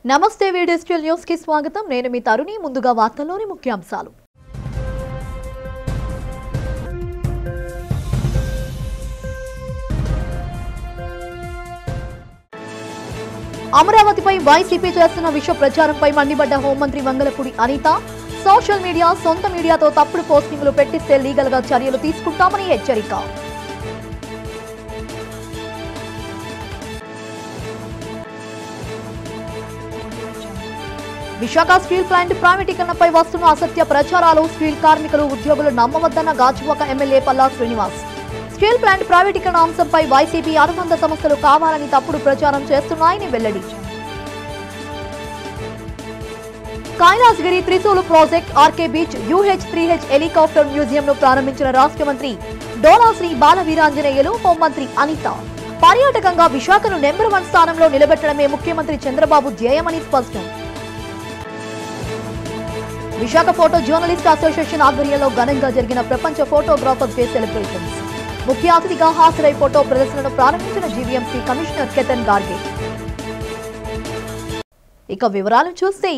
నమస్తే వీడియోస్టల్ న్యూస్ కి స్వాగతం. నేను మీ తరుణి. ముందుగా వార్తల్లోని ముఖ్యాంశాలు. అమరావతిపై వైసీపీ చేస్తున్న విష ప్రచారంపై మండిపడ్డ హోంమంత్రి వంగలపూడి అనిత. సోషల్ మీడియా, సొంత మీడియాతో తప్పుడు పోస్టింగ్లు పెట్టిస్తే లీగల్ గా చర్యలు తీసుకుంటామని హెచ్చరిక. విశాఖ స్టీల్ ప్లాంట్ ప్రైవేటీకరణపై వస్తున్న అసత్య ప్రచారాలు స్టీల్ కార్మికులు, ఉద్యోగులు నమ్మవద్దన్న Gajuwaka MLA Palla Srinivas. Steel plant ప్రైవేటీకరణ అంశంపై వైసీపీ అనుబంధ సంస్థలు కావాలని తప్పుడు ప్రచారం చేస్తున్నాయని వెల్లడి. Kailasagiri Trishul project, RK beach, UH-3H helicopter museum ను ప్రారంభించిన రాష్ట్ర మంత్రి డోలాశ్రీ బాలవీరాంజనేయులు, హోంమంత్రి అనిత. పర్యాటకంగా విశాఖను నెంబర్ 1 స్థానంలో నిలబెట్టడమే ముఖ్యమంత్రి చంద్రబాబు ధ్యేయమని స్పష్టం. విశాఖ ఫోటో జర్నలిస్ట్ అసోసియేషన్ ఆధ్వర్యంలో ఘనంగా జరిగిన ప్రపంచ ఫోటోగ్రాఫర్స్ డే సెలబ్రేషన్స్. ముఖ్య అతిథిగా హాజరై ఫోటో ప్రదర్శనను ప్రారంభించిన జీవీఎంసీ కమిషనర్ కేతన్ గార్గే. ఇక వివరాలను చూస్తే,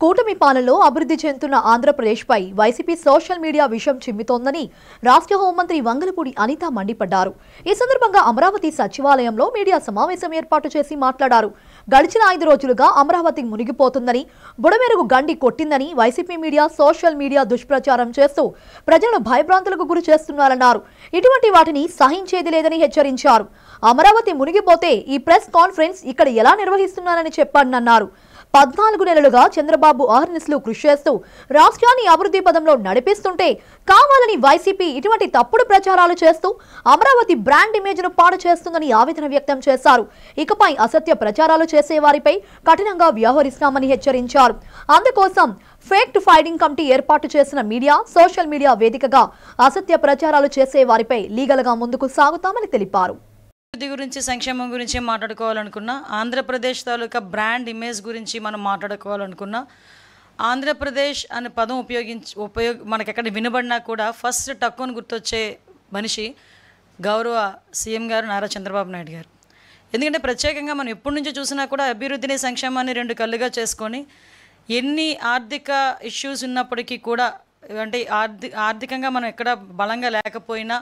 కూటమి పాలనలో అభివృద్ధి చెందుతున్న ఆంధ్రప్రదేశ్పై వైసీపీ సోషల్ మీడియా విషం చిమ్ముతోందని రాష్ట్ర హోంమంత్రి వంగలపూడి అనిత మండిపడ్డారు. ఈ సందర్భంగా అమరావతి సచివాలయంలో మీడియా సమావేశం ఏర్పాటు చేసి మాట్లాడారు. గడిచిన 5 రోజులుగా అమరావతి మునిగిపోతుందని, బుడమెరుగు గండి కొట్టిందని వైసీపీ మీడియా, సోషల్ మీడియా దుష్ప్రచారం చేస్తూ ప్రజలను భయభ్రాంతులకు గురి చేస్తున్నారన్నారు. ఇటువంటి వాటిని సహించేది లేదని హెచ్చరించారు. అమరావతి మునిగిపోతే ఈ ప్రెస్ కాన్ఫరెన్స్ ఇక్కడ ఎలా నిర్వహిస్తున్నారని చెప్పానన్నారు. 14 నెలలుగా చంద్రబాబు అహర్నిశలు కృషి చేస్తూ రాష్ట్రాన్ని అభివృద్ధి పదంలో నడిపిస్తుంటే కావాలని వైసీపీ ఇటువంటి తప్పుడు ప్రచారాలు చేస్తూ అమరావతి బ్రాండ్ ఇమేజ్ ను పాడు చేస్తుందని ఆవేదన వ్యక్తం చేశారు. ఇకపై అసత్య ప్రచారాలు చేసే వారిపై కఠినంగా వ్యవహరిస్తామని హెచ్చరించారు. అందుకోసం ఫేక్ట్ ఫైండింగ్ కమిటీ ఏర్పాటు చేసిన మీడియా, సోషల్ మీడియా వేదికగా అసత్య ప్రచారాలు చేసే వారిపై లీగల్ గా ముందుకు సాగుతామని తెలిపారు. అభివృద్ధి గురించి, సంక్షేమం గురించి మాట్లాడుకోవాలనుకున్నా, ఆంధ్రప్రదేశ్ తాలూకా బ్రాండ్ ఇమేజ్ గురించి మనం మాట్లాడుకోవాలనుకున్నా, ఆంధ్రప్రదేశ్ అనే పదం మనకి ఎక్కడ వినబడినా కూడా ఫస్ట్ టక్కుని గుర్తొచ్చే మనిషి గౌరవ సీఎం గారు నారా చంద్రబాబు నాయుడు గారు. ఎందుకంటే ప్రత్యేకంగా మనం ఎప్పటి నుంచో చూసినా కూడా అభివృద్ధిని, సంక్షేమాన్ని 2 కళ్ళుగా చేసుకొని ఎన్ని ఆర్థిక ఇష్యూస్ ఉన్నప్పటికీ కూడా, అంటే ఆర్థికంగా మనం ఎక్కడ బలంగా లేకపోయినా,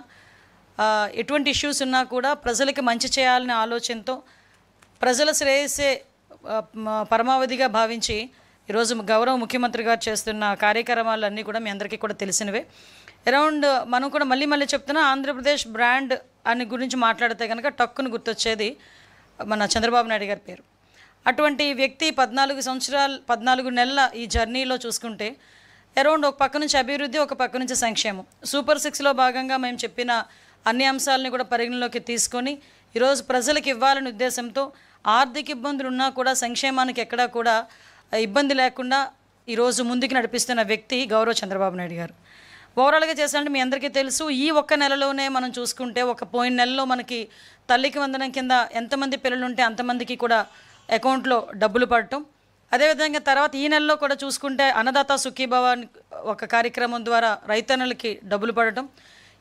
ఎటువంటి ఇష్యూస్ ఉన్నా కూడా ప్రజలకి మంచి చేయాలనే ఆలోచనతో ప్రజల శ్రేయస్సే పరమావధిగా భావించి ఈరోజు గౌరవ ముఖ్యమంత్రి గారు చేస్తున్న కార్యక్రమాలన్నీ కూడా మీ అందరికీ కూడా తెలిసినవే. అరౌండ్ మనం కూడా మళ్ళీ చెప్తున్నా, ఆంధ్రప్రదేశ్ బ్రాండ్ అని గురించి మాట్లాడితే కనుక టక్కును గుర్తొచ్చేది మన చంద్రబాబు నాయుడు గారి పేరు. అటువంటి వ్యక్తి 14 నెలల ఈ జర్నీలో చూసుకుంటే అరౌండ్ ఒక పక్క నుంచి అభివృద్ధి, ఒక పక్క నుంచి సంక్షేమం, సూపర్ 6లో భాగంగా మేము చెప్పిన అన్ని అంశాలని కూడా పరిగణలోకి తీసుకొని ఈరోజు ప్రజలకు ఇవ్వాలనే ఉద్దేశంతో ఆర్థిక ఇబ్బందులు ఉన్నా కూడా సంక్షేమానికి ఎక్కడా కూడా ఇబ్బంది లేకుండా ఈరోజు ముందుకు నడిపిస్తున్న వ్యక్తి గౌరవ చంద్రబాబు నాయుడు గారు. ఓవరాల్గా చేశారంటే మీ అందరికీ తెలుసు, ఈ ఒక్క నెలలోనే మనం చూసుకుంటే, ఒక పోయిన నెలలో మనకి తల్లికి వందనం కింద ఎంతమంది పిల్లలు ఉంటే అంతమందికి కూడా అకౌంట్లో డబ్బులు పడటం, అదేవిధంగా తర్వాత ఈ నెలలో కూడా చూసుకుంటే అన్నదాత సుఖీభవ ఒక కార్యక్రమం ద్వారా రైతన్నలకి డబ్బులు పడటం,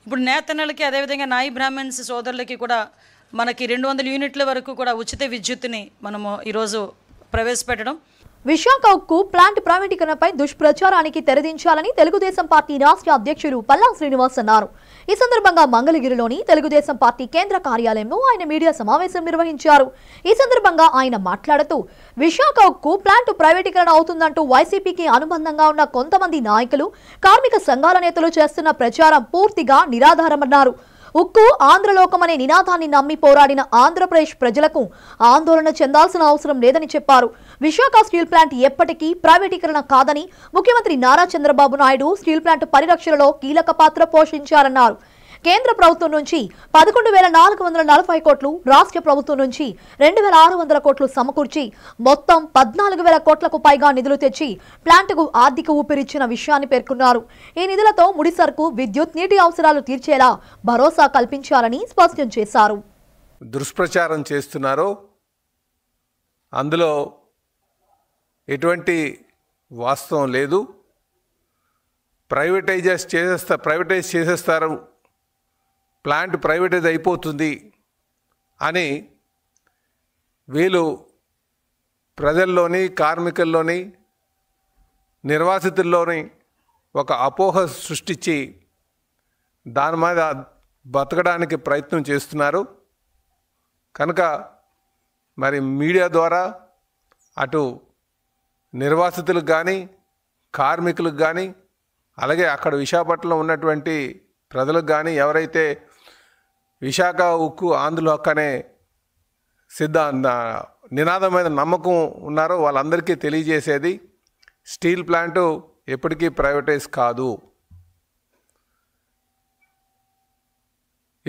ఇప్పుడు నేతన్నలకి, అదేవిధంగా నాయి బ్రాహ్మణ్స్ సోదరులకి కూడా మనకి 200 యూనిట్ల వరకు కూడా ఉచిత విద్యుత్తుని మనము ఈరోజు ప్రవేశపెట్టడం. విశాఖ ఉక్కు ప్లాంట్ ప్రైవేటీకరణపై దుష్ప్రచారానికి తెరదించాలని తెలుగుదేశం పార్టీ రాష్ట్ర అధ్యక్షుడు పల్లా శ్రీనివాస్ అన్నారు. ఈ సందర్భంగా మంగళగిరిలోని తెలుగుదేశం పార్టీ కేంద్ర కార్యాలయంలో ఆయన మీడియా సమావేశం నిర్వహించారు. ఈ సందర్భంగా ఆయన మాట్లాడుతూ, విశాఖ ఉక్కు ప్లాంట్ ప్రైవేటీకరణ అవుతుందంటూ వైసీపీకి అనుబంధంగా ఉన్న కొంతమంది నాయకులు, కార్మిక సంఘాల నేతలు చేస్తున్న ప్రచారం పూర్తిగా నిరాధారమన్నారు. ఉక్కు ఆంధ్రలోకం అనే నినాదాన్ని నమ్మి పోరాడిన ఆంధ్రప్రదేశ్ ప్రజలకు ఆందోళన చెందాల్సిన అవసరం లేదని చెప్పారు. విశాఖ స్టీల్ ప్లాంట్ ఎప్పటికీ ప్రైవేటీకరణ కాదని ముఖ్యమంత్రి నారా చంద్రబాబు నాయుడు స్టీల్ ప్లాంట్ పరిరక్షణలో కీలక పాత్ర పోషించారన్నారు. కేంద్ర ప్రభుత్వం నుంచి 11,440 కోట్లు, రాష్ట్ర ప్రభుత్వం నుంచి 2,600 కోట్లు సమకూర్చి మొత్తం 14,000 కోట్లకు పైగా నిధులు తెచ్చి ప్లాంట్కు ఆర్థిక ఊపిరిచ్చిన విషయాన్ని పేర్కొన్నారు. ఈ నిధులతో ముడిసరుకు, విద్యుత్, నీటి అవసరాలు తీర్చేలా భరోసా కల్పించాలని స్పష్టం చేశారు. దుష్ప్రచారం చేస్తున్నారో అందులో ఎటువంటి వాస్తవం లేదు. ప్రైవేటైజ్ చేసేస్తారు, ప్లాంట్ ప్రైవేటైజ్ అయిపోతుంది అని వీళ్ళు ప్రజల్లోని, కార్మికుల్లోని, నిర్వాసితుల్లోని ఒక అపోహ సృష్టించి దాని మీద బతకడానికి ప్రయత్నం చేస్తున్నారు. కనుక మరి మీడియా ద్వారా అటు నిర్వాసితులకు కానీ, కార్మికులకు కానీ, అలాగే అక్కడ విశాఖపట్నంలో ఉన్నటువంటి ప్రజలకు కానీ, ఎవరైతే విశాఖ ఉక్కు ఆంధ్రుల హక్కు అనే నినాదం మీద నమ్మకం ఉన్నారో వాళ్ళందరికీ తెలియజేసేది, స్టీల్ ప్లాంటు ఎప్పటికీ ప్రైవేటైజ్ కాదు.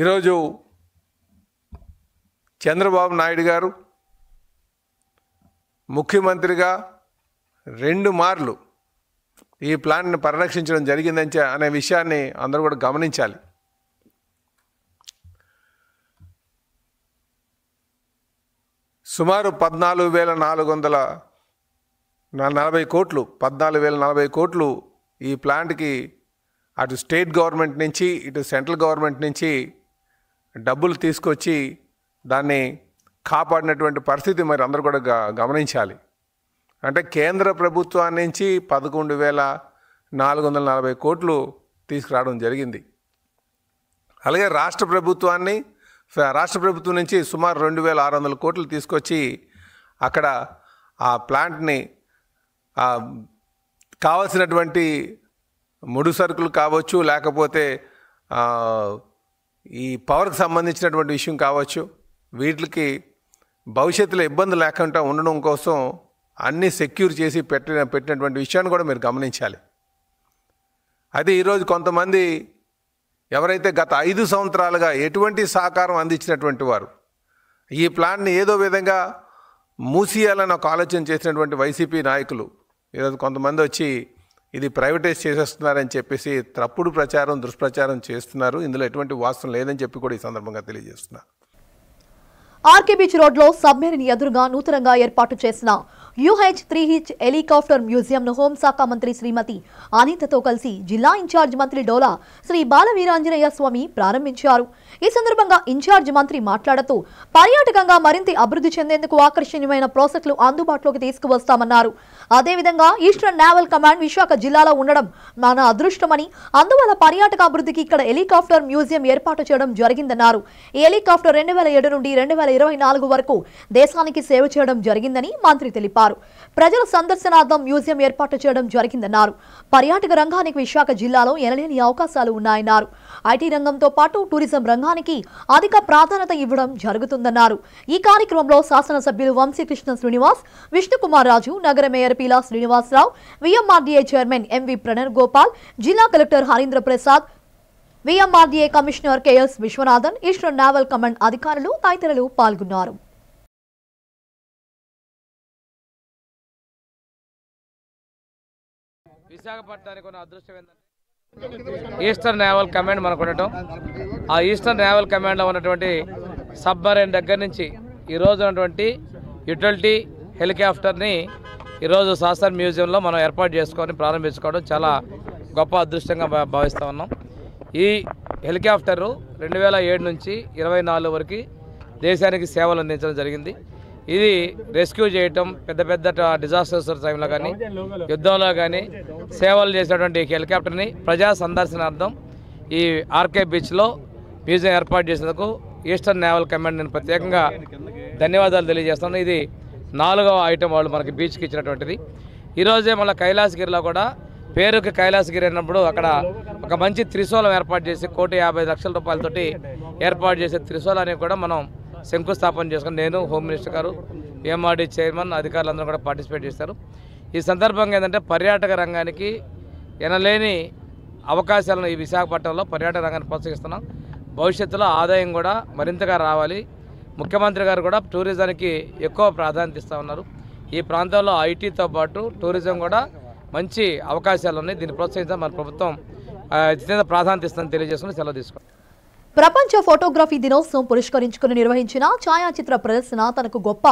ఈరోజు చంద్రబాబు నాయుడు గారు ముఖ్యమంత్రిగా 2 మార్లు ఈ ప్లాన్ని పరిరక్షించడం జరిగిందని అనే విషయాన్ని అందరూ కూడా గమనించాలి. సుమారు 14,440 కోట్లు 14,040 కోట్లు ఈ ప్లాంట్కి అటు స్టేట్ గవర్నమెంట్ నుంచి ఇటు సెంట్రల్ గవర్నమెంట్ నుంచి డబ్బులు తీసుకొచ్చి దాన్ని కాపాడినటువంటి పరిస్థితి మరి అందరూ కూడా గమనించాలి. అంటే కేంద్ర ప్రభుత్వం నుంచి 11,440 కోట్లు తీసుకురావడం జరిగింది. అలాగే రాష్ట్ర ప్రభుత్వం నుంచి సుమారు 2,600 కోట్లు తీసుకొచ్చి అక్కడ ఆ ప్లాంట్ని కావాల్సినటువంటి ముడి సరుకులు కావచ్చు, లేకపోతే ఈ పవర్కి సంబంధించినటువంటి విషయం కావచ్చు, వీటికి భవిష్యత్తులో ఇబ్బంది లేకుండా ఉండడం కోసం అన్నీ సెక్యూర్ చేసి పెట్టినటువంటి విషయాన్ని కూడా మీరు గమనించాలి. అయితే ఈరోజు కొంతమంది ఎవరైతే గత 5 సంవత్సరాలుగా ఎటువంటి సహకారం అందించినటువంటి వారు ఈ ప్లాన్ని ఏదో విధంగా మూసియాలని ఒక ఆలోచన చేసినటువంటి వైసీపీ నాయకులు ఈరోజు కొంతమంది వచ్చి ఇది ప్రైవేటైజ్ చేసేస్తున్నారని చెప్పేసి తప్పుడు ప్రచారం, దుష్ప్రచారం చేస్తున్నారు. ఇందులో ఎటువంటి వాస్తవం లేదని చెప్పి కూడా ఈ సందర్భంగా తెలియజేస్తున్నారు. ఆర్కే బీచ్ రోడ్లో సబ్మెరీన్ ఎదురుగా నూతనంగా ఏర్పాటు చేసిన UH-3H హెలికాప్టర్ మ్యూజియంను హోంశాఖ మంత్రి శ్రీమతి అనితతో కలిసి జిల్లా ఇన్ఛార్జ్ మంత్రి డోలా శ్రీ బాలవీరాంజనేయ స్వామి ప్రారంభించారు. ఈ సందర్భంగా ఇన్ఛార్జ్ మంత్రి మాట్లాడుతూ పర్యాటకంగా మరింత అభివృద్ధి చెందేందుకు ఆకర్షణీయమైన ప్రాజెక్టులు అందుబాటులోకి తీసుకువస్తామన్నారు. అదేవిధంగా ఈస్టర్న్ నేవల్ కమాండ్ విశాఖ జిల్లాలో ఉండడం మన అదృష్టమని, అందువల్ల పర్యాటక అభివృద్ధికి ఇక్కడ హెలికాప్టర్ మ్యూజియం ఏర్పాటు చేయడం జరిగిందన్నారు. ఈ హెలికాప్టర్ 2007 నుండి 2024 వరకు దేశానికి సేవ చేయడం జరిగిందని మంత్రి తెలిపారు. ప్రజల సందర్శనార్థం మ్యూజియం ఏర్పాటు చేయడం జరిగిందన్నారు. పర్యాటక రంగానికి విశాఖ జిల్లాలో ఎనలేని అవకాశాలు ఉన్నాయన్నారు. ఐటీ రంగంతో పాటు టూరిజం రంగానికి అధిక ప్రాధాన్యత ఇవ్వడం జరుగుతుందన్నారు. ఈ కార్యక్రమంలో శాసనసభ్యులు వంశీకృష్ణ శ్రీనివాస్, విష్ణుకుమార్ రాజు, నగర mayor Peela Srinivasarao, VMRDA chairman MV Pranav Gopal, జిల్లా collector Harindra Prasad, VMRDA commissioner KS Viswanathan, eastern naval command అధికారులు తదితరులు పాల్గొన్నారు. విశాఖపట్నానికి ఉన్న అదృష్టం ఏంటంటే ఈస్టర్న్ నేవల్ కమాండ్ మనకు ఉండటం. ఆ ఈస్టర్న్ నేవల్ కమాండ్లో ఉన్నటువంటి సబ్మరైన్ దగ్గర నుంచి ఈరోజు ఉన్నటువంటి యుటిలిటీ హెలికాప్టర్ని ఈరోజు శాసన మ్యూజియంలో మనం ఏర్పాటు చేసుకొని ప్రారంభించుకోవడం చాలా గొప్ప అదృష్టంగా భావిస్తూ ఉన్నాం. ఈ హెలికాప్టరు 2007 నుంచి 2024 వరకు దేశానికి సేవలు అందించడం జరిగింది. ఇది రెస్క్యూ చేయటం, పెద్ద పెద్ద డిజాస్టర్స్ టైంలో కానీ, యుద్ధంలో కానీ సేవలు చేసినటువంటి హెలికాప్టర్ని ప్రజా సందర్శనార్థం ఈ ఆర్కే బీచ్లో మ్యూజియం ఏర్పాటు చేసేందుకు ఈస్టర్న్ నేవల్ కమాండ్ నేను ప్రత్యేకంగా ధన్యవాదాలు తెలియజేస్తున్నాను. ఇది 4వ ఐటెం వాళ్ళు మనకి బీచ్కి ఇచ్చినటువంటిది. ఈరోజే మళ్ళీ కైలాసగిరిలో కూడా పేరుకి కైలాసగిరి అన్నప్పుడు అక్కడ ఒక మంచి త్రిశూలం ఏర్పాటు చేసి 1,50,00,000 రూపాయలతోటి ఏర్పాటు చేసే త్రిశూలాన్ని కూడా మనం శంకుస్థాపన చేసుకుని నేను, హోమ్ మినిస్టర్ గారు, VMRD చైర్మన్, అధికారులందరూ కూడా పార్టిసిపేట్ చేస్తారు. ఈ సందర్భంగా ఏంటంటే పర్యాటక రంగానికి ఎనలేని అవకాశాలను ఈ విశాఖపట్నంలో పర్యాటక రంగాన్ని ప్రోత్సహిస్తున్నాం. భవిష్యత్తులో ఆదాయం కూడా మరింతగా రావాలి. ముఖ్యమంత్రి గారు కూడా టూరిజానికి ఎక్కువ ప్రాధాన్యత ఇస్తూ ఉన్నారు. ఈ ప్రాంతంలో ఐటీతో పాటు టూరిజం కూడా మంచి అవకాశాలు ఉన్నాయి. దీన్ని ప్రోత్సహించడం మన ప్రభుత్వం అత్యంత ప్రాధాన్యత ఇస్తుందని తెలియజేసుకుని సెలవు తీసుకోండి. ప్రపంచ ఫోటోగ్రఫీ దినోత్సవం పురస్కరించుకుని నిర్వహించిన ఛాయాచిత్ర ప్రదర్శన తనకు గొప్ప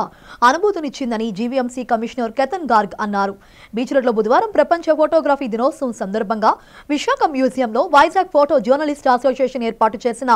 అనుభూతినిచ్చిందని GVMC కమిషనర్ కేతన్ గార్గ్ అన్నారు. బీచ్ రోడ్లో బుధవారం ప్రపంచ ఫోటోగ్రఫీ దినోత్సవం సందర్భంగా విశాఖ మ్యూజియంలో వైజాగ్ ఫోటో జర్నలిస్ట్ అసోసియేషన్ ఏర్పాటు చేసిన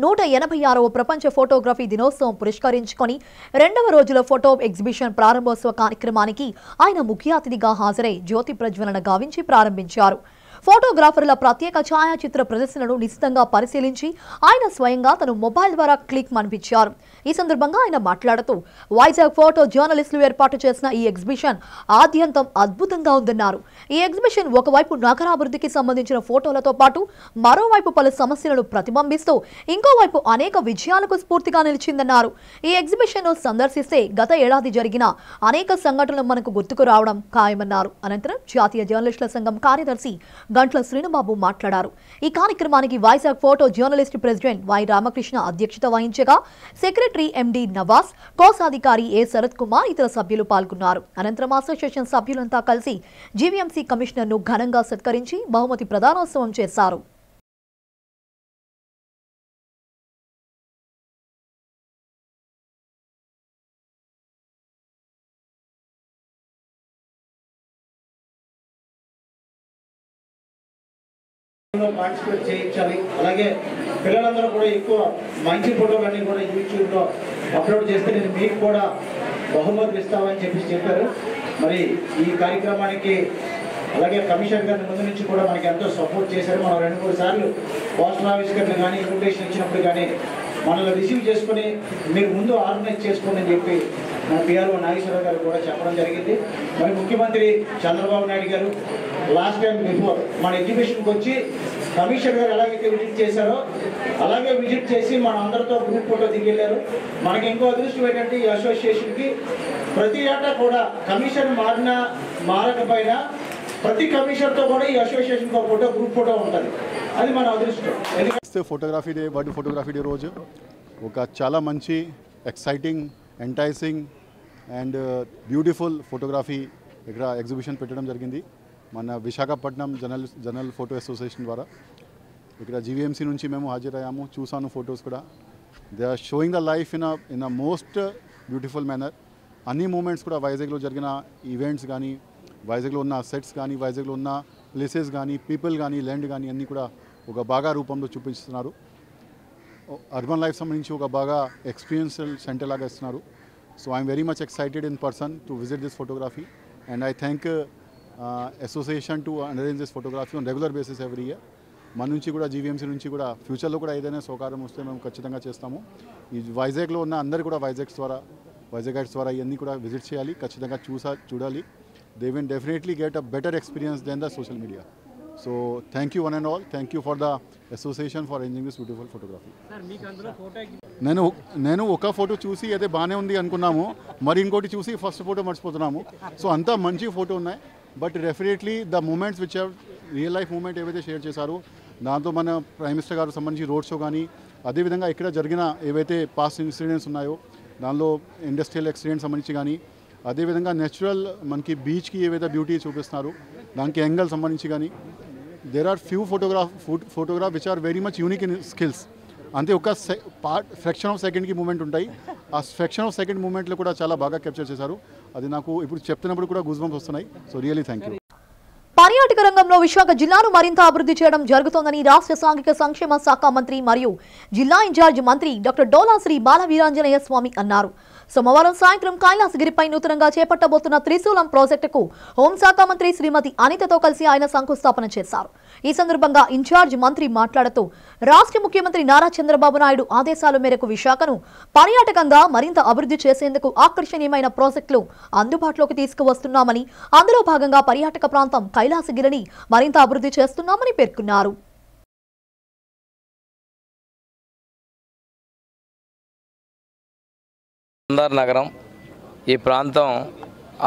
186వ ప్రపంచ ఫోటోగ్రఫీ దినోత్సవం పురస్కరించుకొని 2వ రోజుల ఫోటో ఎగ్జిబిషన్ ప్రారంభోత్సవ కార్యక్రమానికి ఆయన ముఖ్య అతిథిగా హాజరై జ్యోతి ప్రజ్వలన గావించి ప్రారంభించారు. ఫోటోగ్రాఫర్ల ప్రత్యేక ఛాయాచిత్ర ప్రదర్శనను నిశితంగా పరిశీలించి ఆయన స్వయంగా తన మొబైల్ ద్వారా క్లిక్ మనిపించారు. ఈ సందర్భంగా ఆయన మాట్లాడుతూ వైజాగ్ ఫోటో జర్నలిస్టులు ఏర్పాటు చేసిన ఈ ఎగ్జిబిషన్ ఆద్యంతం అద్భుతంగా ఉందన్నారు. ఈ ఎగ్జిబిషన్ ఒకవైపు నగరాభివృద్ధికి సంబంధించిన ఫోటోలతో పాటు మరోవైపు పలు సమస్యలను ప్రతిబింబిస్తూ ఇంకోవైపు అనేక విజయాలకు స్ఫూర్తిగా నిలిచిందన్నారు. ఈ ఎగ్జిబిషన్ ను సందర్శిస్తే గత ఏడాది జరిగిన అనేక సంఘటనలు మనకు గుర్తుకు రావడం ఖాయమన్నారు. అనంతరం జాతీయ జర్నలిస్టుల సంఘం కార్యదర్శి గంట్ల శ్రీనుబాబు మాట్లాడారు. ఈ కార్యక్రమానికి Vizag photo journalist president Y Ramakrishna అధ్యక్షత వహించగా సెక్రటరీ ఎండి నవాజ్, కోశాధికారి ఏ శరత్ కుమార్ ఇతర సభ్యులు పాల్గొన్నారు. అనంతరం అసోసియేషన్ సభ్యులంతా కలిసి జీవీఎంసీ కమిషనర్ను ఘనంగా సత్కరించి బహుమతి ప్రదానోత్సవం చేశారు. పార్టిసిపేట్ చేయించాలి. అలాగే పిల్లలందరూ కూడా ఎక్కువ మంచి ఫోటోలన్నీ కూడా యూట్యూబ్లో అప్లోడ్ చేస్తే నేను మీకు కూడా బహుమతులు ఇస్తామని చెప్పారు. మరి ఈ కార్యక్రమానికి అలాగే కమిషన్ గారి ముందు నుంచి కూడా మనకి ఎంతో సపోర్ట్ చేశారు. మనం 2-3 సార్లు పోస్టల్ ఆవిష్కరణ కానీ ఇన్విటేషన్ ఇచ్చినప్పుడు కానీ మనల్ని రిసీవ్ చేసుకుని మీరు ముందు ఆర్గనైజ్ చేసుకోండి అని చెప్పి మన పిఆర్ఓ నాగేశ్వరరావు గారు కూడా చెప్పడం జరిగింది. మరి ముఖ్యమంత్రి చంద్రబాబు నాయుడు గారు లాస్ట్ టైం బిఫోర్ మన ఎగ్జిబిషన్కి వచ్చి కమిషనర్ గారు ఎలాగైతే విజిట్ చేశారో అలాగే విజిట్ చేసి మన అందరితో గ్రూప్ ఫోటో దిగెళ్ళారు. మనకి ఇంకో అదృష్టం ఏంటంటే ఈ అసోసియేషన్కి ప్రతి ఏటా కూడా కమిషన్ మారకపోయినా ప్రతి కమిషనర్తో కూడా ఈ అసోసియేషన్కి ఒక ఫోటో గ్రూప్ ఫోటో ఉంటుంది. అది మన అదృష్టం. Photography day, world photography day రోజు ఒక చాలా మంచి exciting, enticing and beautiful photography ఇక్కడ ఎగ్జిబిషన్ పెట్టడం జరిగింది మన విశాఖపట్నం జనరల్ ఫోటో అసోసియేషన్ ద్వారా. ఇక్కడ జీవీఎంసీ నుంచి మేము హాజరయ్యాము, చూసాను ఫొటోస్ కూడా. They are showing the life in a most beautiful manner. అన్ని మూమెంట్స్ కూడా వైజాగ్లో జరిగిన ఈవెంట్స్ కానీ, వైజాగ్లో ఉన్న సెట్స్ కానీ, వైజాగ్లో ఉన్న ప్లేసెస్ కానీ, పీపుల్ కానీ, ల్యాండ్ కానీ అన్నీ కూడా ఒక బాగా రూపంలో చూపిస్తున్నారు. అర్బన్ లైఫ్ సంబంధించి ఒక బాగా ఎక్స్పీరియన్షియల్ సెంటర్ లాగా ఇస్తున్నారు. So I'm very much excited in person to visit this photography and I thank association to arrange this photography on regular basis every year. మన నుంచి కూడా జీవీఎంసీ నుంచి కూడా ఫ్యూచర్లో కూడా ఏదైనా సౌకర్యం వస్తే మేము ఖచ్చితంగా చేస్తాము. ఈ వైజాగ్లో ఉన్న అందరు కూడా వైజాగ్ గైడ్స్ ద్వారా ఇవన్నీ కూడా విజిట్ చేయాలి, ఖచ్చితంగా చూడాలి. They will definitely get a better experience than the social media. So thank you one and all. Thank you for the association for arranging this beautiful photography. నేను ఒక ఫోటో చూసి అదే బాగానే ఉంది అనుకున్నాము, మరి ఇంకోటి చూసి ఫస్ట్ ఫోటో మర్చిపోతున్నాము. సో అంతా మంచి ఫోటో ఉన్నాయి. But definitely the moments which real life moment ఏవైతే షేర్ చేశారో దాంతో మన ప్రైమ్ మినిస్టర్ గారు సంబంధించి రోడ్ షో కానీ, అదేవిధంగా ఇక్కడ జరిగిన ఏవైతే పాస్ట్ ఇన్సిడెంట్స్ ఉన్నాయో దానిలో ఇండస్ట్రియల్ యాక్సిడెంట్ సంబంధించి కానీ, అదేవిధంగా నేచురల్ మనకి బీచ్కి ఏవైతే బ్యూటీ చూపిస్తున్నారు దానికి యాంగిల్ సంబంధించి కానీ, there are few photograph which are very much unique in skills. అంతే ఒక ఫ్రాక్షన్ ఆఫ్ సెకండ్కి మూమెంట్ ఉంటాయి. ఆ ఫ్రాక్షన్ ఆఫ్ సెకండ్ మూమెంట్లో కూడా చాలా బాగా క్యాప్చర్ చేశారు. అది నాకు ఇప్పుడు చెప్తున్నప్పుడు కూడా గూస్ బంప్స్ వస్తున్నాయి. So really thank you. పర్యాటక రంగంలో విశాఖ జిల్లాను మరింత అభివృద్ధి చేయడం జరుగుతోందని రాష్ట్ర సాంఘిక సంక్షేమ శాఖ మంత్రి మరియు జిల్లా ఇన్ఛార్జ్ మంత్రి డాక్టర్ డోలా శ్రీ బాల వీరాంజనేయ స్వామి అన్నారు. సోమవారం సాయంత్రం కైలాసగిరిపై నూతనంగా చేపట్టబోతున్న త్రిశూలం ప్రాజెక్టుకు హోంశాఖ మంత్రి శ్రీమతి అనితతో కలిసి ఆయన శంకుస్థాపన చేశారు. ఈ సందర్భంగా ఇన్ఛార్జ్ మంత్రి మాట్లాడుతూ రాష్ట్ర ముఖ్యమంత్రి నారా చంద్రబాబు నాయుడు ఆదేశాల మేరకు విశాఖను పర్యాటకంగా మరింత అభివృద్ధి చేసేందుకు ఆకర్షణీయమైన ప్రాజెక్టులు అందుబాటులోకి తీసుకువస్తున్నామని, అందులో భాగంగా పర్యాటక ప్రాంతం కైలాసగిరిని మరింత అభివృద్ధి చేస్తున్నామని పేర్కొన్నారు. నగరం ఈ ప్రాంతం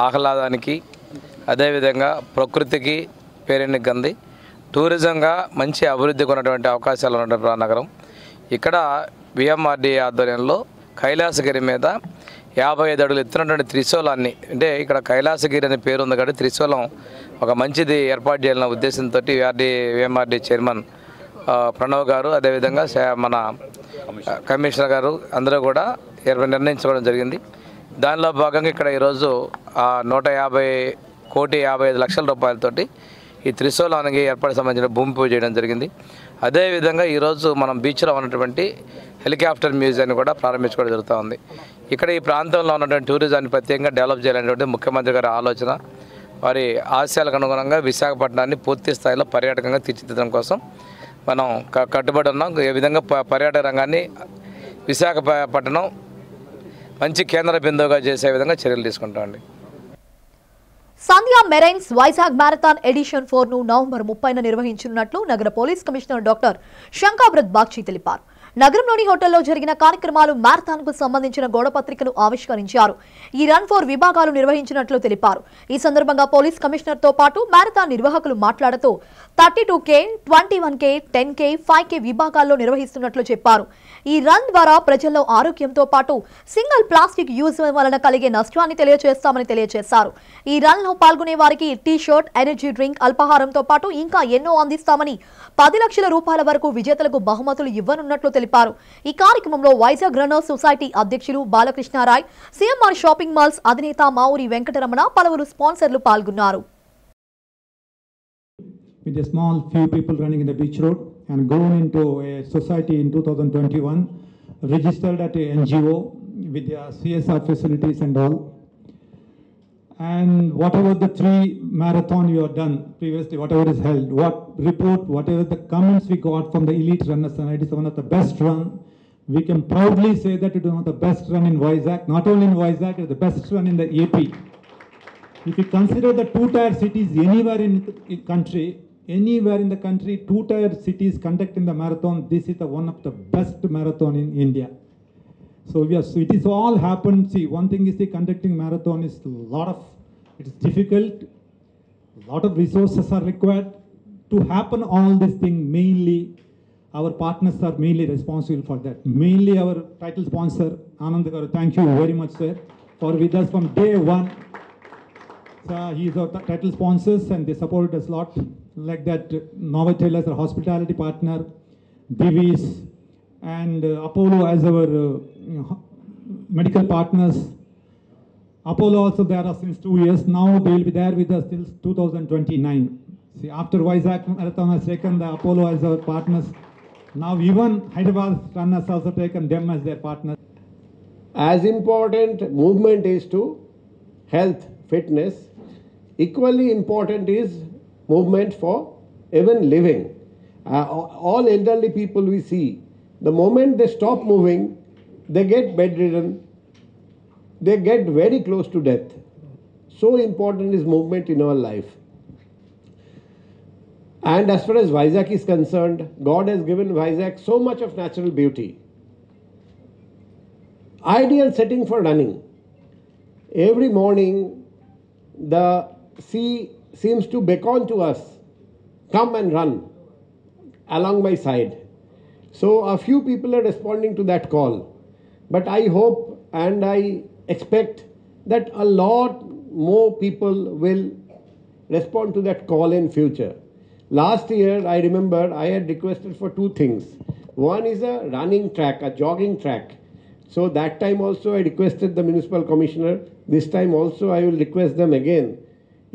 ఆహ్లాదానికి, అదేవిధంగా ప్రకృతికి పేరెన్నికంది, టూరిజంగా మంచి అభివృద్ధికి ఉన్నటువంటి అవకాశాలు ఉన్నటువంటి నగరం. ఇక్కడ విఎంఆర్డీ ఆధ్వర్యంలో కైలాసగిరి మీద 55 అడుగులు ఎత్తున్నటువంటి త్రిశూలాన్ని, అంటే ఇక్కడ కైలాసగిరి అనే పేరు ఉంది కాబట్టి త్రిశూలం ఒక మంచిది ఏర్పాటు చేయాలన్న ఉద్దేశంతో విఎంఆర్డీ చైర్మన్ ప్రణవ్ గారు, అదేవిధంగా మన కమిషనర్ గారు అందరూ కూడా నిర్ణయించుకోవడం జరిగింది. దానిలో భాగంగా ఇక్కడ ఈరోజు 150,55,00,000 రూపాయలతోటి ఈ త్రిశూలానికి ఏర్పాటు సంబంధించిన భూమి పూజ చేయడం జరిగింది. అదేవిధంగా ఈరోజు మనం బీచ్లో ఉన్నటువంటి హెలికాప్టర్ మ్యూజియాన్ని కూడా ప్రారంభించుకోవడం జరుగుతూ ఉంది. ఇక్కడ ఈ ప్రాంతంలో ఉన్నటువంటి టూరిజాన్ని ప్రత్యేకంగా డెవలప్ చేయాలనేటువంటి ముఖ్యమంత్రి గారి ఆలోచన, వారి ఆశయాలకు అనుగుణంగా విశాఖపట్నాన్ని పూర్తి స్థాయిలో పర్యాటకంగా తీర్చిదిద్దడం కోసం మనం కట్టుబడి ఉన్నాం. ఏ విధంగా పర్యాటక రంగాన్ని విశాఖపట్నం మంచి కేంద్ర బిందువుగా చేసే విధంగా చర్యలు తీసుకుంటామండి. Sandhya marines Vizag marathon edition 4ను నవంబర్ 30న నిర్వహించనున్నట్లు నగర police commissioner doctor Shankhabrata Bagchi తెలిపారు. నగరంలోని హోటల్లో జరిగిన కార్యక్రమాలు మ్యారథాన్ కు సంబంధించిన గోడపత్రికను ఆవిష్కరించారు. ఈ రన్ 4 విభాగాలు నిర్వహించినట్లు తెలిపారు. ఈ సందర్భంగా పోలీస్ కమిషనర్ తో పాటు మ్యారథాన్ నిర్వాహకులు మాట్లాడుతూ 32K, 21K, 10K, 5K విభాగాల్లో నిర్వహిస్తున్నట్లు చెప్పారు. ఈ రన్ ద్వారా ప్రజల్లో ఆరోగ్యంతో పాటు సింగిల్ ప్లాస్టిక్ యూజ్ వలన కలిగే నష్టాన్ని తెలియజేస్తామని తెలియజేశారు. ఈ రన్ లో పాల్గొనే వారికి టీ షర్ట్, ఎనర్జీ డ్రింక్, అల్పాహారంతో పాటు ఇంకా ఎన్నో అందిస్తామని 10 లక్షల రూపాయల వరకు విజేతలకు బహుమతులు ఇవ్వనున్నట్లు తెలిపారు. ఈ కార్యక్రమంలో వైజాగ్ రన్నర్స్ సొసైటీ అధ్యక్షులు బాలకృష్ణారాయ్, సిఎంఆర్ షాపింగ్ మాల్స్ అధినేత మావురి వెంకటరమణ, పలువురు స్పాన్సర్లు పాల్గొన్నారు. With a small few people running in the beach road and grown into a society in 2021, registered at a NGO with their CSR facilities and all. And whatever the 3 marathon you have done previously, whatever is held, what report, whatever the comments we got from the elite runners, and it is one of the best run. We can proudly say that it is one of the best run in Vizag. Not only in Vizag, it is the best run in the AP. If you consider the 2-tier cities anywhere in the country, 2-tier cities conducting the marathon, this is one of the best marathon in India. So yes, it is all happened. See, one thing is the conducting marathon is it is difficult. A lot of resources are required to happen. All this thing, mainly our partners are mainly responsible for that. Mainly our title sponsor Anand Garu. Thank you very much, sir, for with us from day one. So he is our title sponsors and they supported us a lot. Like that, Novotel as our hospitality partner, Divis and Apollo as our medical partners. Apollo also there are since 2 years. Now they will be there with us till 2029. See, after Vizag Marathon has taken the Apollo as our partners, now even Hyderabad runners also taken them as their partners. As important movement is to health, fitness, equally important is movement for even living. All elderly people we see, the moment they stop moving, they get bedridden, they get very close to death. So important is movement in our life. And as far as Vizag is concerned, God has given Vizag so much of natural beauty. Ideal setting for running. Every morning, the sea seems to beckon to us, come and run along my side. So a few people are responding to that call. But I hope and I expect that a lot more people will respond to that call in future. Last year, I remember I had requested for 2 things. One is a running track, a jogging track. So that time also I requested the municipal commissioner. This time also I will request them again.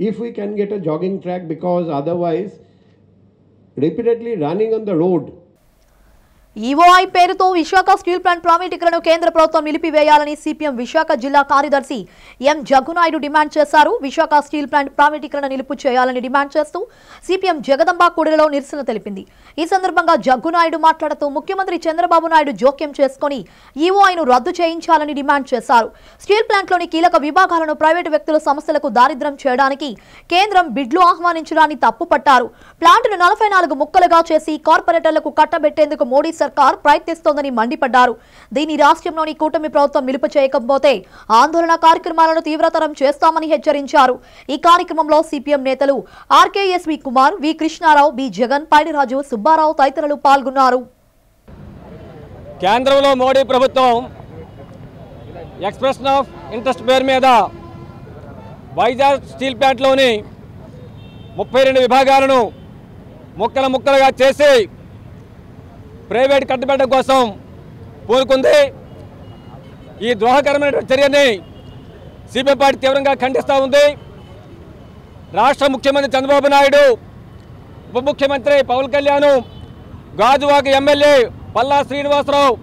If we can get a jogging track, because otherwise repeatedly running on the road. EOI పేరుతో Visakha steel plant ప్రైవేటీకరణను కేంద్ర ప్రభుత్వం నిలిపివేయాలని CPM Visakha జిల్లా కార్యదర్శి ఎం Jaggu Naidu demand చేశారు. Visakha steel plant ప్రైవేటీకరణ నిలుపు చేయాలని demand చేస్తూ సిపిఎం జగదంబ కూడలిలో నిరసన తెలిపింది. ఈ సందర్భంగా జగ్గునాయుడు మాట్లాడుతూ ముఖ్యమంత్రి చంద్రబాబు నాయుడు జోక్యం చేసుకుని ఈఓఐను రద్దు చేయించాలని డిమాండ్ చేశారు. స్టీల్ ప్లాంట్లోని కీలక విభాగాలను ప్రైవేటు వ్యక్తుల సంస్థలకు దారిద్ర్యం చేయడానికి కేంద్రం బిడ్లు ఆహ్వానించడాన్ని తప్పుపట్టారు. ప్లాంట్ను 44 ముక్కలుగా చేసి కార్పొరేటర్లకు కట్టబెట్టేందుకు మోడీ సర్కార్ ప్రయత్నిస్తోందని మండిపడ్డారు. దీని రాష్ట్రంలోని కూటమి ప్రభుత్వం నిలుపు చేయకపోతే ఆందోళన కార్యక్రమాలను తీవ్రతరం చేస్తామని హెచ్చరించారు. ఈ కార్యక్రమంలో సిపిఎం నేతలు ఆర్కేఎస్వి కుమార్, వి కృష్ణారావు, బి జగన్, పైడిరాజు, సుబ్బారావు తదితరులు పాల్గొన్నారు. కేంద్రంలో మోడీ ప్రభుత్వం ఎక్స్ప్రెషన్ ఆఫ్ ఇంట్రెస్ట్ పేరు మీద వైజాగ్ స్టీల్ ప్లాంట్లోని 32 విభాగాలను ముక్కలుగా చేసి ప్రైవేట్ కట్టబెట్టడం కోసం పూనుకుంది. ఈ ద్రోహకరమైన చర్యని సిపిఎం పార్టీ తీవ్రంగా ఖండిస్తూ ఉంది. రాష్ట్ర ముఖ్యమంత్రి చంద్రబాబు నాయుడు ఉప ముఖ్యమంత్రి పవన్ కళ్యాణ్, గాజువాక ఎమ్మెల్యే పల్లా శ్రీనివాసరావు,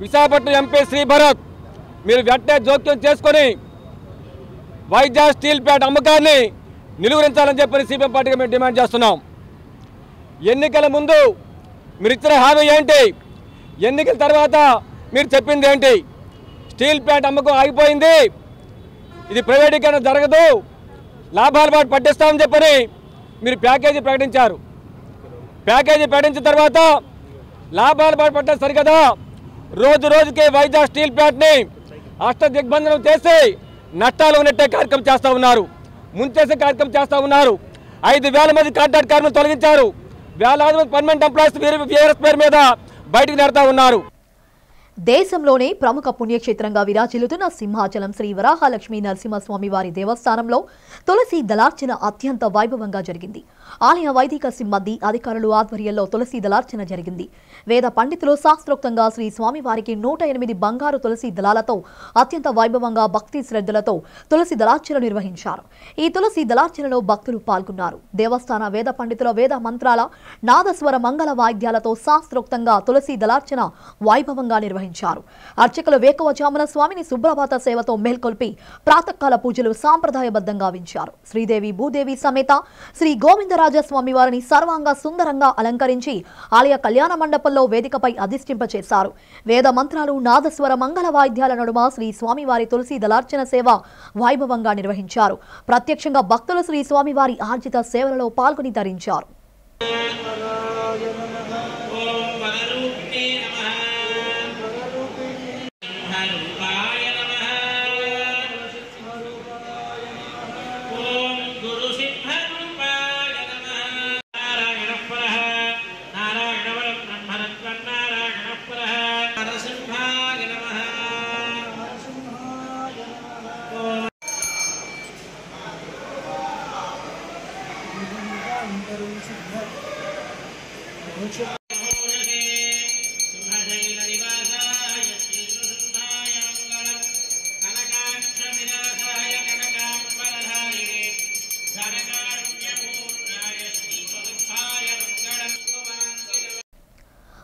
విశాఖపట్నం ఎంపీ శ్రీభరత్ మీరు వెంటనే జోక్యం చేసుకొని వైజాగ్ స్టీల్ ప్లాంట్ అమ్మకాన్ని నిలువరించాలని చెప్పని సిపిఎం పార్టీగా మేము డిమాండ్ చేస్తున్నాం. ఎన్నికల ముందు మీరు ఇచ్చిన హామీ ఏంటి? ఎన్నికల తర్వాత మీరు చెప్పింది ఏంటి? స్టీల్ ప్లాంట్ అమ్మకం ఆగిపోయింది, ఇది ప్రైవేటీకరణ జరగదు, లాభాల బాట పట్టిస్తామని చెప్పని మీరు ప్యాకేజీ ప్రకటించారు. ప్యాకేజీ ప్రకటించిన తర్వాత లాభాల బాట పట్టారు సరికదా, రోజు రోజుకి వైజాగ్ స్టీల్ ప్లాంట్ని అష్ట దిగ్బంధనం చేసి నష్టాలు ఉన్నట్టే కార్యక్రమం చేస్తూ ఉన్నారు, ముంచేసే కార్యక్రమం చేస్తూ ఉన్నారు. 5,000 మంది కాంట్రాక్ట్ కార్మికులు తొలగించారు, వేలాది మంది పర్మనెంట్ ఎంప్లాయీస్ వీఆర్ఎస్ పేరు మీద బయటకు నెడతా ఉన్నారు. దేశంలోనే ప్రముఖ పుణ్యక్షేత్రంగా విరాజిల్లుతున్న సింహాచలం శ్రీ వరాహలక్ష్మీ నరసింహస్వామి వారి దేవస్థానంలో తులసి దళార్చన అత్యంత వైభవంగా జరిగింది. ఆలయ వైదిక సిబ్బంది అధికారులు ఆధ్వర్యంలో తులసి దళార్చన జరిగింది. వేద పండితులు శాస్త్రోక్తంగా శ్రీ స్వామివారికి 108 బంగారు తులసి దళాలతో అత్యంత వైభవంగా భక్తి శ్రద్ధలతో తులసి దళార్చన నిర్వహించారు. ఈ తులసి దళార్చనలో భక్తులు పాల్గొన్నారు. దేవస్థాన వేద పండితుల వేద మంత్రాల నాదస్వర మంగళ వాయిద్యాలతో శాస్త్రోక్తంగా తులసి దళార్చన వైభవంగా నిర్వహించారు. అర్చకులు వేకువజామున స్వామిని సుప్రభాత సేవతో మేల్కొల్పి ప్రాతకాల పూజలు సాంప్రదాయబద్ధంగా వించారు. శ్రీదేవి భూదేవి సమేత శ్రీ గోవిందరాజస్వామి వారిని సర్వాంగ సుందరంగా అలంకరించి ఆలయ కళ్యాణ మండపంలో వేదికపై అధిష్ఠింపచేశారు. వేద మంత్రాలు నాదస్వర మంగళ వాయిద్యాల నడుమ శ్రీ స్వామివారి తులసి దళార్చన సేవ వైభవంగా నిర్వహించారు. ప్రత్యక్షంగా భక్తులు శ్రీ స్వామివారి ఆర్జిత సేవలలో పాల్గొని ధరించారు.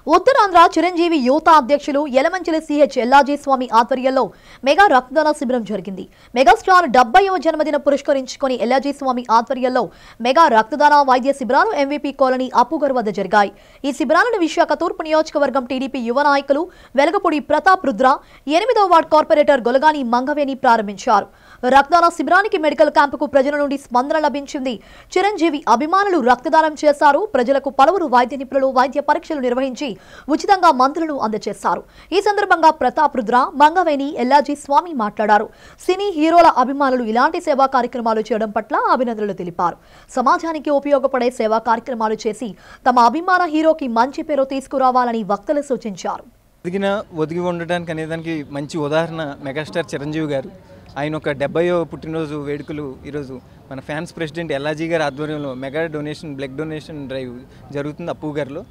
ఉత్తరాంధ్ర చిరంజీవి యువత అధ్యక్షులు యలమంచిలి సిహెచ్ ఎల్లాజీ స్వామి ఆధ్వర్యంలో మెగా రక్తదాన శిబిరం జరిగింది. మెగాస్టార్ 70వ జన్మదిన పురస్కరించుకొని ఎల్లాజీ స్వామి ఆధ్వర్యంలో మెగా రక్తదాన వైద్య శిబిరాలు ఎంవీపీ కాలనీ అప్పుగర్ వద్ద జరిగాయి. ఈ శిబిరాలను విశాఖ తూర్పు నియోజకవర్గం టీడీపీ యువ నాయకులు వెలగపూడి ప్రతాప్ రుద్ర, 8వ వార్డు కార్పొరేటర్ గొలగాని మంగవేణి ప్రారంభించారు. రక్తదాన శిబిరానికి మెడికల్ క్యాంపుకు ప్రజల నుండి స్పందన లభించింది. చిరంజీవి అభిమానులు రక్తదానం చేశారు. ప్రజలకు పలువురు వైద్య నిపుణులు వైద్య పరీక్షలు నిర్వహించి ఉచితంగా మందులను అందజేశారు. ఈ సందర్భంగా ప్రతాప్ రుద్ర, మంగవేణి, ఎల్లాజీ స్వామి మాట్లాడారు. సినీ హీరోల అభిమానులు ఇలాంటి సేవా కార్యక్రమాలు చేయడం పట్ల అభినందనలు తెలిపారు. సమాజానికి ఉపయోగపడే సేవా కార్యక్రమాలు చేసి తమ అభిమాన హీరోకి మంచి పేరు తీసుకురావాలని వక్తలు సూచించారు. ఒదిగి ఉండడానికి అనేదానికి మంచి ఉదాహరణ మెగాస్టార్ చిరంజీవి గారు. ఆయన ఒక 70వ పుట్టినరోజు వేడుకలు ఈరోజు మన ఫ్యాన్స్ ప్రెసిడెంట్ ఎల్లాజీ గారి ఆధ్వర్యంలో mega donation blood donation drive జరుగుతుంది అప్పుగారిలో.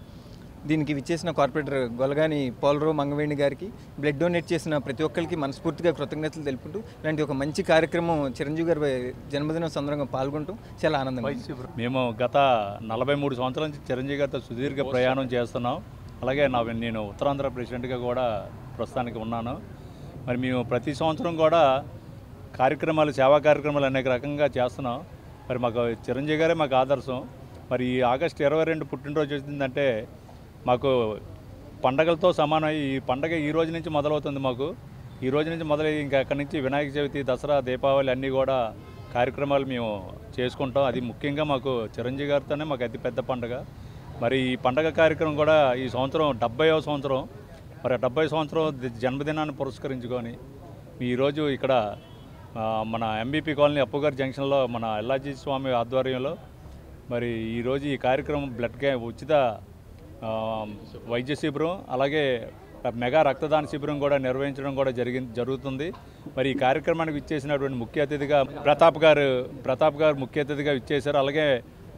దీనికి విచ్చేసిన కార్పొరేటర్ గొలగాని పోలరావు మంగవేణి గారికి, బ్లడ్ డొనేట్ చేసిన ప్రతి ఒక్కరికి మనస్ఫూర్తిగా కృతజ్ఞతలు తెలుపుతూ ఇలాంటి ఒక మంచి కార్యక్రమం చిరంజీవి గారి జన్మదినం సందర్భంగా పాల్గొంటూ చాలా ఆనందంగా. మేము గత 43 సంవత్సరాల నుంచి చిరంజీవి గారితో సుదీర్ఘ ప్రయాణం చేస్తున్నాం. అలాగే నేను ఉత్తరాంధ్ర ప్రెసిడెంట్గా కూడా ప్రస్తుతానికి ఉన్నాను. మరి మేము ప్రతి సంవత్సరం కూడా కార్యక్రమాలు, సేవా కార్యక్రమాలు అనేక రకంగా చేస్తున్నాం. మరి మాకు చిరంజీవి గారే మాకు ఆదర్శం. మరి ఆగస్టు 22 పుట్టినరోజు వచ్చిందంటే మాకు పండగలతో సమానం. ఈ పండగ ఈ రోజు నుంచి మొదలవుతుంది. మాకు ఈ రోజు నుంచి మొదలయ్యి ఇంకా అక్కడి నుంచి వినాయక చవితి, దసరా, దీపావళి అన్నీ కూడా కార్యక్రమాలు మేము చేసుకుంటాం. అది ముఖ్యంగా మాకు చిరంజీవి గారితోనే మాకు అతిపెద్ద పండగ. మరి ఈ పండగ కార్యక్రమం కూడా ఈ సంవత్సరం 70వ సంవత్సరం. మరి 70 సంవత్సరం జన్మదినాన్ని పురస్కరించుకొని ఈరోజు ఇక్కడ మన ఎంబీపీ కాలనీ అప్పుగారి జంక్షన్లో మన ఎల్లాజీ స్వామి ఆధ్వర్యంలో మరి ఈరోజు ఈ కార్యక్రమం బ్లడ్ ఉచిత వైద్య శిబిరం, అలాగే మెగా రక్తదాన శిబిరం కూడా నిర్వహించడం కూడా జరుగుతుంది. మరి ఈ కార్యక్రమానికి ఇచ్చేసినటువంటి ముఖ్య అతిథిగా ప్రతాప్ గారు ముఖ్య అతిథిగా ఇచ్చేశారు. అలాగే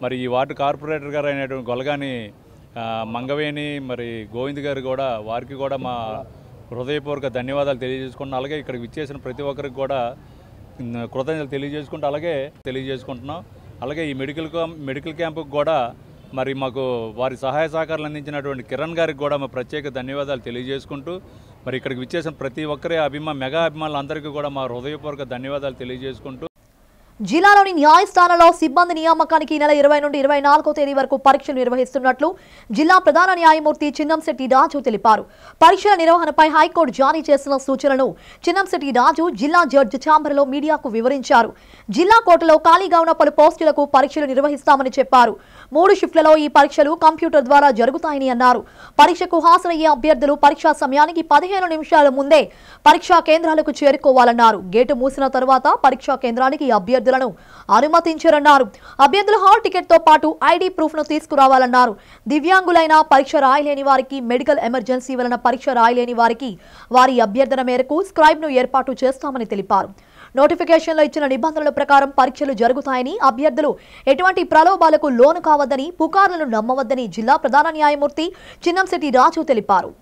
మరి ఈ వార్డు కార్పొరేటర్ గారు అయినటువంటి గొలగాని మంగవేణి, మరి గోవింద్ గారు కూడా, వారికి కూడా మా హృదయపూర్వక ధన్యవాదాలు తెలియజేసుకుంటున్నాం. అలాగే ఇక్కడికి విచ్చేసిన ప్రతి ఒక్కరికి కూడా కృతజ్ఞతలు తెలియజేసుకుంటూ తెలియజేసుకుంటున్నాం. అలాగే ఈ మెడికల్ క్యాంపుకు కూడా మరి మాకు వారి సహాయ సహకారాలు అందించినటువంటి కిరణ్ గారికి కూడా మా ప్రత్యేక ధన్యవాదాలు తెలియజేసుకుంటూ మరి ఇక్కడికి విచ్చేసిన ప్రతి ఒక్కరి మెగా అభిమానులందరికీ కూడా మా హృదయపూర్వక ధన్యవాదాలు తెలియజేసుకుంటూ జిల్లాలోని న్యాయస్థానాల్లో సిబ్బంది నియామకానికి ఈ నెల 20 నుండి 24వ తేదీ వరకు పరీక్షలు నిర్వహిస్తున్నట్లు జిల్లా ప్రధాన న్యాయమూర్తి చిన్నంశెట్టి రాజు తెలిపారు. పరీక్షల నిర్వహణపై హైకోర్టు జారీ చేసిన సూచనలను చిన్నంశెట్టి రాజు జిల్లా జడ్జి ఛాంబర్లో మీడియాకు వివరించారు. జిల్లా కోర్టులో ఖాళీగా ఉన్న పలు పోస్టులకు పరీక్షలు నిర్వహిస్తామని చెప్పారు. 3 షిఫ్ట్లలో ఈ పరీక్షలు కంప్యూటర్ ద్వారా జరుగుతాయని అన్నారు. పరీక్షకు హాజరయ్యే అభ్యర్థులు పరీక్షా సమయానికి 15 నిమిషాల ముందే పరీక్షా కేంద్రాలకు చేరుకోవాలన్నారు. గేటు మూసిన తర్వాత పరీక్షా కేంద్రానికి అభ్యర్థులను అనుమతించారన్నారు. అభ్యర్థుల హాల్ టికెట్ తో పాటు ఐడి ప్రూఫ్ ను తీసుకురావాలన్నారు. దివ్యాంగులైన పరీక్ష రాయలేని వారికి, మెడికల్ ఎమర్జెన్సీ వలన పరీక్ష రాయలేని వారికి వారి అభ్యర్థన మేరకు స్క్రైబ్ ను ఏర్పాటు చేస్తామని తెలిపారు. నోటిఫికేషన్లో ఇచ్చిన నిబంధనల ప్రకారం పరీక్షలు జరుగుతాయని, అభ్యర్థులు ఎటువంటి ప్రలోభాలకు లోను కావద్దని, పుకార్లను నమ్మవద్దని జిల్లా ప్రధాన న్యాయమూర్తి చిన్నంశెట్టి రాజు తెలిపారు.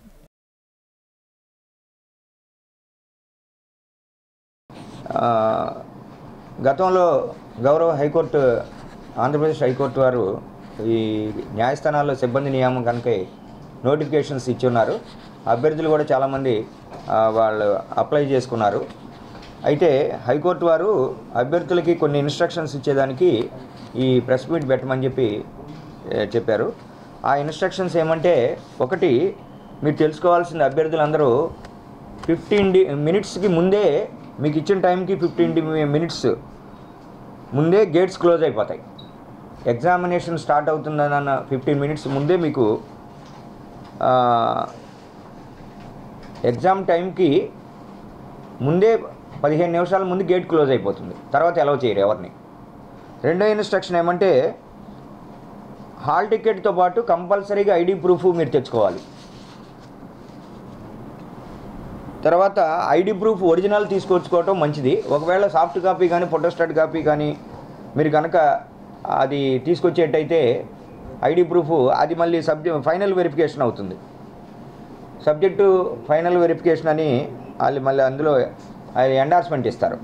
గతంలో గౌరవ హైకోర్టు ఆంధ్రప్రదేశ్ హైకోర్టు వారు ఈ న్యాయస్థానాల్లో సిబ్బంది నియామకానికి నోటిఫికేషన్స్ ఇచ్చి ఉన్నారు. అభ్యర్థులు కూడా చాలామంది వాళ్ళు అప్లై చేసుకున్నారు. అయితే హైకోర్టు వారు అభ్యర్థులకి కొన్ని ఇన్స్ట్రక్షన్స్ ఇచ్చేదానికి ఈ ప్రెస్ మీట్ పెట్టమని చెప్పారు. ఆ ఇన్స్ట్రక్షన్స్ ఏమంటే, ఒకటి మీరు తెలుసుకోవాల్సిన అభ్యర్థులందరూ 15 మినిట్స్కి ముందే, మీకు ఇచ్చిన టైంకి 15 మినిట్స్ ముందే గేట్స్ క్లోజ్ అయిపోతాయి. ఎగ్జామినేషన్ స్టార్ట్ అవుతుందన్న 15 మినిట్స్ ముందే మీకు ఎగ్జామ్ టైంకి ముందే 15 నిమిషాల ముందు గేట్ క్లోజ్ అయిపోతుంది. తర్వాత అలౌ చేయరు ఎవరిని. రెండో ఇన్స్ట్రక్షన్ ఏమంటే, హాల్ టికెట్తో పాటు కంపల్సరీగా ఐడి ప్రూఫ్ మీరు తెచ్చుకోవాలి. తర్వాత ఐడి ప్రూఫ్ ఒరిజినల్ తీసుకొచ్చుకోవటం మంచిది. ఒకవేళ సాఫ్ట్ కాపీ కానీ ఫోటోస్టాట్ కాపీ కానీ మీరు కనుక అది తీసుకొచ్చేటైతే ఐడి ప్రూఫ్ అది మళ్ళీ ఫైనల్ వెరిఫికేషన్ అవుతుంది. సబ్జెక్టు ఫైనల్ వెరిఫికేషన్ అని వాళ్ళు మళ్ళీ అందులో ఎండార్స్మెంట్ ఇస్తారు.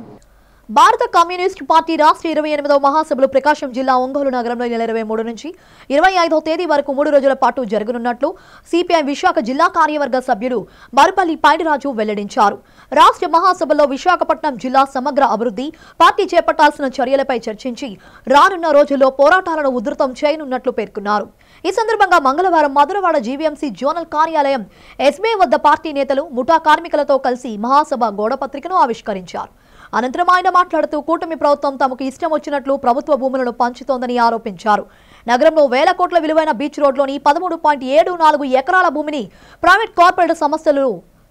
భారత కమ్యూనిస్ట్ పార్టీ రాష్ట్ర 28వ మహాసభలు ప్రకాశం జిల్లా ఒంగోలు నగరంలో నెల 23 నుంచి 25వ తేదీ వరకు 3 రోజుల పాటు జరగనున్నట్లు సిపిఐ విశాఖ జిల్లా కార్యవర్గ సభ్యులు మరుపల్లి పైడిరాజు వెల్లడించారు. రాష్ట్ర మహాసభలో విశాఖపట్నం జిల్లా సమగ్ర అభివృద్ధి, పార్టీ చేపట్టాల్సిన చర్యలపై చర్చించి రానున్న రోజుల్లో పోరాటాలను ఉధృతం చేయనున్నట్లు పేర్కొన్నారు. ఈ సందర్భంగా మంగళవారం మధురవాడ జీవీఎంసీ జోనల్ కార్యాలయం ఎస్బీఐ వద్ద పార్టీ నేతలు, ముఠా కార్మికులతో కలిసి మహాసభ గోడపత్రికను ఆవిష్కరించారు. అనంతరం ఆయన మాట్లాడుతూ కూటమి ప్రభుత్వం తమకు ఇష్టం వచ్చినట్లు ప్రభుత్వ భూములను పంచుతోందని ఆరోపించారు. నగరంలో వేల కోట్ల విలువైన బీచ్ రోడ్లోని 13.74 ఎకరాల భూమిని ప్రైవేట్ కార్పొరేట్ సంస్థలు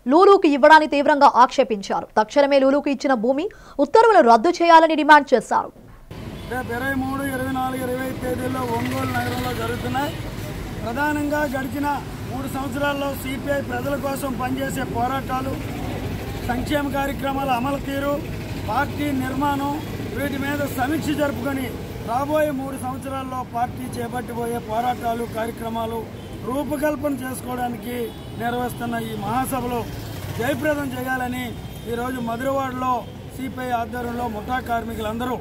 లూలుకు ఇవ్వడాన్ని తీవ్రంగా ఆక్షేపించారు. తక్షణమే లూలుకు ఇచ్చిన భూమి ఉత్తర్వులు రద్దు చేయాలని డిమాండ్ చేశారు. 23, 24, 25 తేదీల్లో ఒంగోలు నగరంలో జరుగుతున్నాయి. ప్రధానంగా గడిచిన 3 సంవత్సరాల్లో సిపిఐ ప్రజల కోసం పనిచేసే పోరాటాలు, సంక్షేమ కార్యక్రమాల అమలు తీరు, పార్టీ నిర్మాణం, వీటి మీద సమీక్ష జరుపుకొని రాబోయే 3 సంవత్సరాల్లో పార్టీ చేపట్టబోయే పోరాటాలు, కార్యక్రమాలు రూపకల్పన చేసుకోవడానికి నిర్వహిస్తున్న ఈ మహాసభలో జయప్రదం చేయాలని ఈరోజు మధురవాడలో సిపిఐ ఆధ్వర్యంలో ముఠా కార్మికులందరూ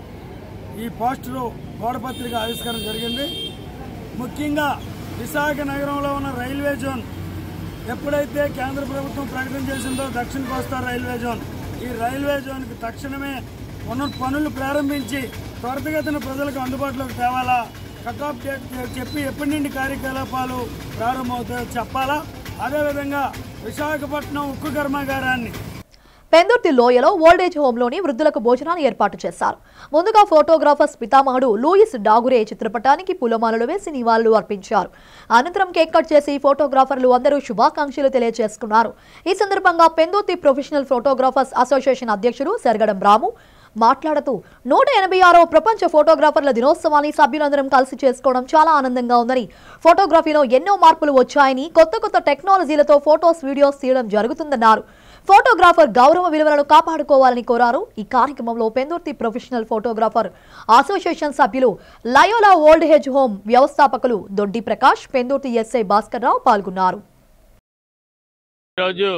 ఈ పోస్టులు గోడపత్రిక ఆవిష్కరణ జరిగింది. ముఖ్యంగా విశాఖ నగరంలో ఉన్న రైల్వే జోన్ ఎప్పుడైతే కేంద్ర ప్రభుత్వం ప్రకటన చేసిందో దక్షిణ కోస్తా రైల్వే జోన్, ఈ రైల్వే జోన్కి తక్షణమే పనులు ప్రారంభించి త్వరితగతిన ప్రజలకు అందుబాటులోకి తేవాలా, కటాఫ్ డేట్ చెప్పి ఎప్పటి నుండి కార్యకలాపాలు ప్రారంభమవుతాయో చెప్పాలా. అదేవిధంగా విశాఖపట్నం ఉక్కు కర్మాగారాన్ని పెందుర్తి లోయలో ఓల్డేజ్ హోంలోని వృద్ధులకు భోజనాలు ఏర్పాటు చేశారు. ముందుగా ఫోటోగ్రాఫర్స్ పితామహుడు లూయిస్ డాగురే చిత్రపటానికి పూలమాలలు వేసి నివాళులు అర్పించారు. అనంతరం కేక్ కట్ చేసి ఫోటోగ్రాఫర్లు అందరూ శుభాకాంక్షలు తెలియజేసుకున్నారు. ఈ సందర్భంగా పెందుర్తి ప్రొఫెషనల్ ఫోటోగ్రాఫర్స్ అసోసియేషన్ అధ్యక్షుడు సెరగడం రాము మాట్లాడుతూ 186వ ప్రపంచ ఫోటోగ్రాఫర్ల దినోత్సవాన్ని సభ్యులందరం కలిసి చేసుకోవడం చాలా ఆనందంగా ఉందని, ఫోటోగ్రఫీలో ఎన్నో మార్పులు వచ్చాయని, కొత్త టెక్నాలజీలతో ఫోటోస్, వీడియోస్ తీయడం జరుగుతుందన్నారు. ఫోటోగ్రాఫర్ గౌరవ విలువలను కాపాడుకోవాలని కోరారు. ఈ కార్యక్రమంలో పెందుర్తి ప్రొఫెషనల్ ఫోటోగ్రాఫర్ అసోసియేషన్ సభ్యులు, లయోలా ఓల్డ్ ఏజ్ హోమ్ వ్యవస్థాపకులు దొడ్డి ప్రకాష్, పెందుర్తి ఎస్ఐ భాస్కర్ రావు పాల్గొన్నారు. ఈరోజు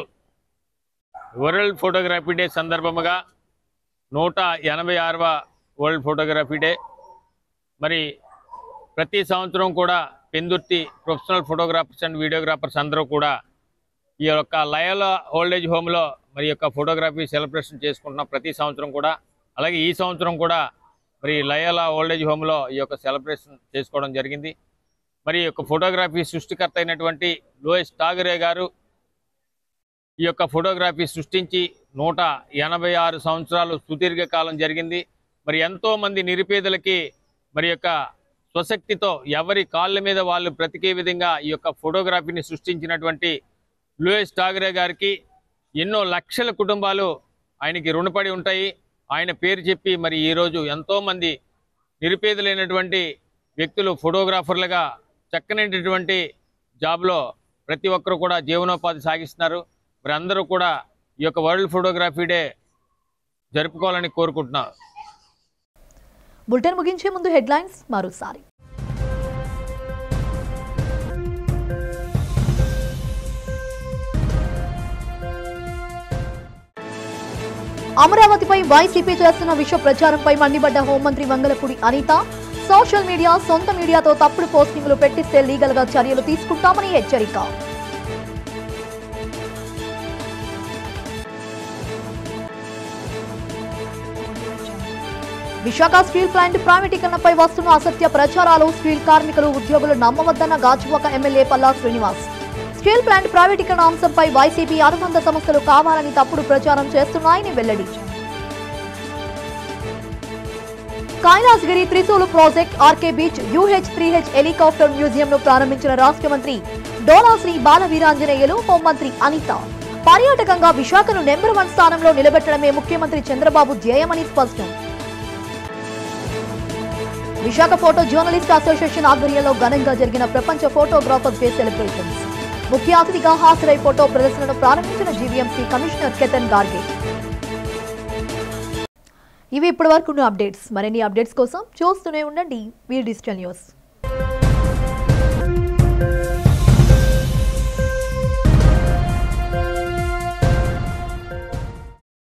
వరల్డ్ ఫోటోగ్రఫీ డే సందర్భంగా 186వ వరల్డ్ ఫోటోగ్రఫీ డే. మరి ప్రతి సంవత్సరం కూడా Pendurthi professional photographers and videographers అందరూ కూడా ఈ యొక్క లయోలా ఓల్డేజ్ హోమ్లో మరి యొక్క ఫోటోగ్రఫీ సెలబ్రేషన్ చేసుకుంటున్నాం ప్రతి సంవత్సరం కూడా. అలాగే ఈ సంవత్సరం కూడా మరి లయోలా ఓల్డేజ్ హోమ్లో ఈ యొక్క సెలబ్రేషన్ చేసుకోవడం జరిగింది. మరి ఈ యొక్క ఫోటోగ్రఫీ సృష్టికర్త అయినటువంటి లూయిస్ టాగరే గారు ఈ యొక్క ఫోటోగ్రఫీ సృష్టించి 186 సంవత్సరాలు సుదీర్ఘకాలం జరిగింది. మరి ఎంతోమంది నిరుపేదలకి మరి యొక్క స్వశక్తితో ఎవరి కాళ్ళ మీద వాళ్ళు బ్రతికే విధంగా ఈ యొక్క ఫోటోగ్రఫీని సృష్టించినటువంటి లూయిస్ టాగరే గారికి ఎన్నో లక్షల కుటుంబాలు ఆయనకి రుణపడి ఉంటాయి. ఆయన పేరు చెప్పి మరి ఈరోజు ఎంతోమంది నిరుపేదలైనటువంటి వ్యక్తులు ఫోటోగ్రాఫర్లుగా చక్కనైనటువంటి జాబ్లో ప్రతి ఒక్కరు కూడా జీవనోపాధి సాగిస్తున్నారు. మరి అందరూ కూడా ఈ యొక్క వరల్డ్ ఫోటోగ్రఫీ డే జరుపుకోవాలని కోరుకుంటున్నారు. బులెటిన్ ముగించే ముందు హెడ్లైన్స్ మరోసారి. అమరావతిపై వైసీపీ చేస్తున్న విష ప్రచారంపై మండిపడ్డ హోంమంత్రి వంగలపూడి అనిత. సోషల్ మీడియా సొంత మీడియాతో తప్పుడు పోస్టింగ్లు పెట్టిస్తే లీగల్ గా చర్యలు తీసుకుంటామని హెచ్చరిక. విశాఖ స్టీల్ ప్లాంట్ ప్రైవేటీకరణపై వస్తున్న అసత్య ప్రచారాలు స్టీల్ కార్మికులు ఉద్యోగులు నమ్మవద్దన్న Gajuwaka MLA Palla Srinivas. Steel plant ప్రైవేటీకరణ అంశంపై వైసీపీ అనుబంధ సంస్థలు కావాలని తప్పుడు ప్రచారం చేస్తున్నాయని వెల్లడి. Kailasagiri Trishul project, RK beach, UH-3H helicopter మ్యూజియంను ప్రారంభించిన రాష్ట్ర మంత్రి డోలాశ్రీ బాలవీరాంజనేయులు, హోంమంత్రి అనిత. పర్యాటకంగా విశాఖను నెంబర్ 1 స్థానంలో నిలబెట్టడమే ముఖ్యమంత్రి చంద్రబాబు ధ్యేయమని స్పష్టం. విశాఖ ఫోటో జర్నలిస్ట్ అసోసియేషన్ ఆధ్వర్యంలో ఘనంగా జరిగిన ప్రపంచ ఫోటోగ్రాఫర్స్ డే సెలబ్రేషన్స్. ముఖ్య అతిథిగా హాజరై ఫోటో ప్రదర్శనను ప్రారంభించిన జీవీఎంసీ కమిషనర్ కేతన్ గార్గే. ఇవి ఇప్పటివరకు అప్డేట్స్. మరిన్ని అప్డేట్స్ కోసం చూస్తూనే ఉండండి వీర్ డిజిటల్ న్యూస్.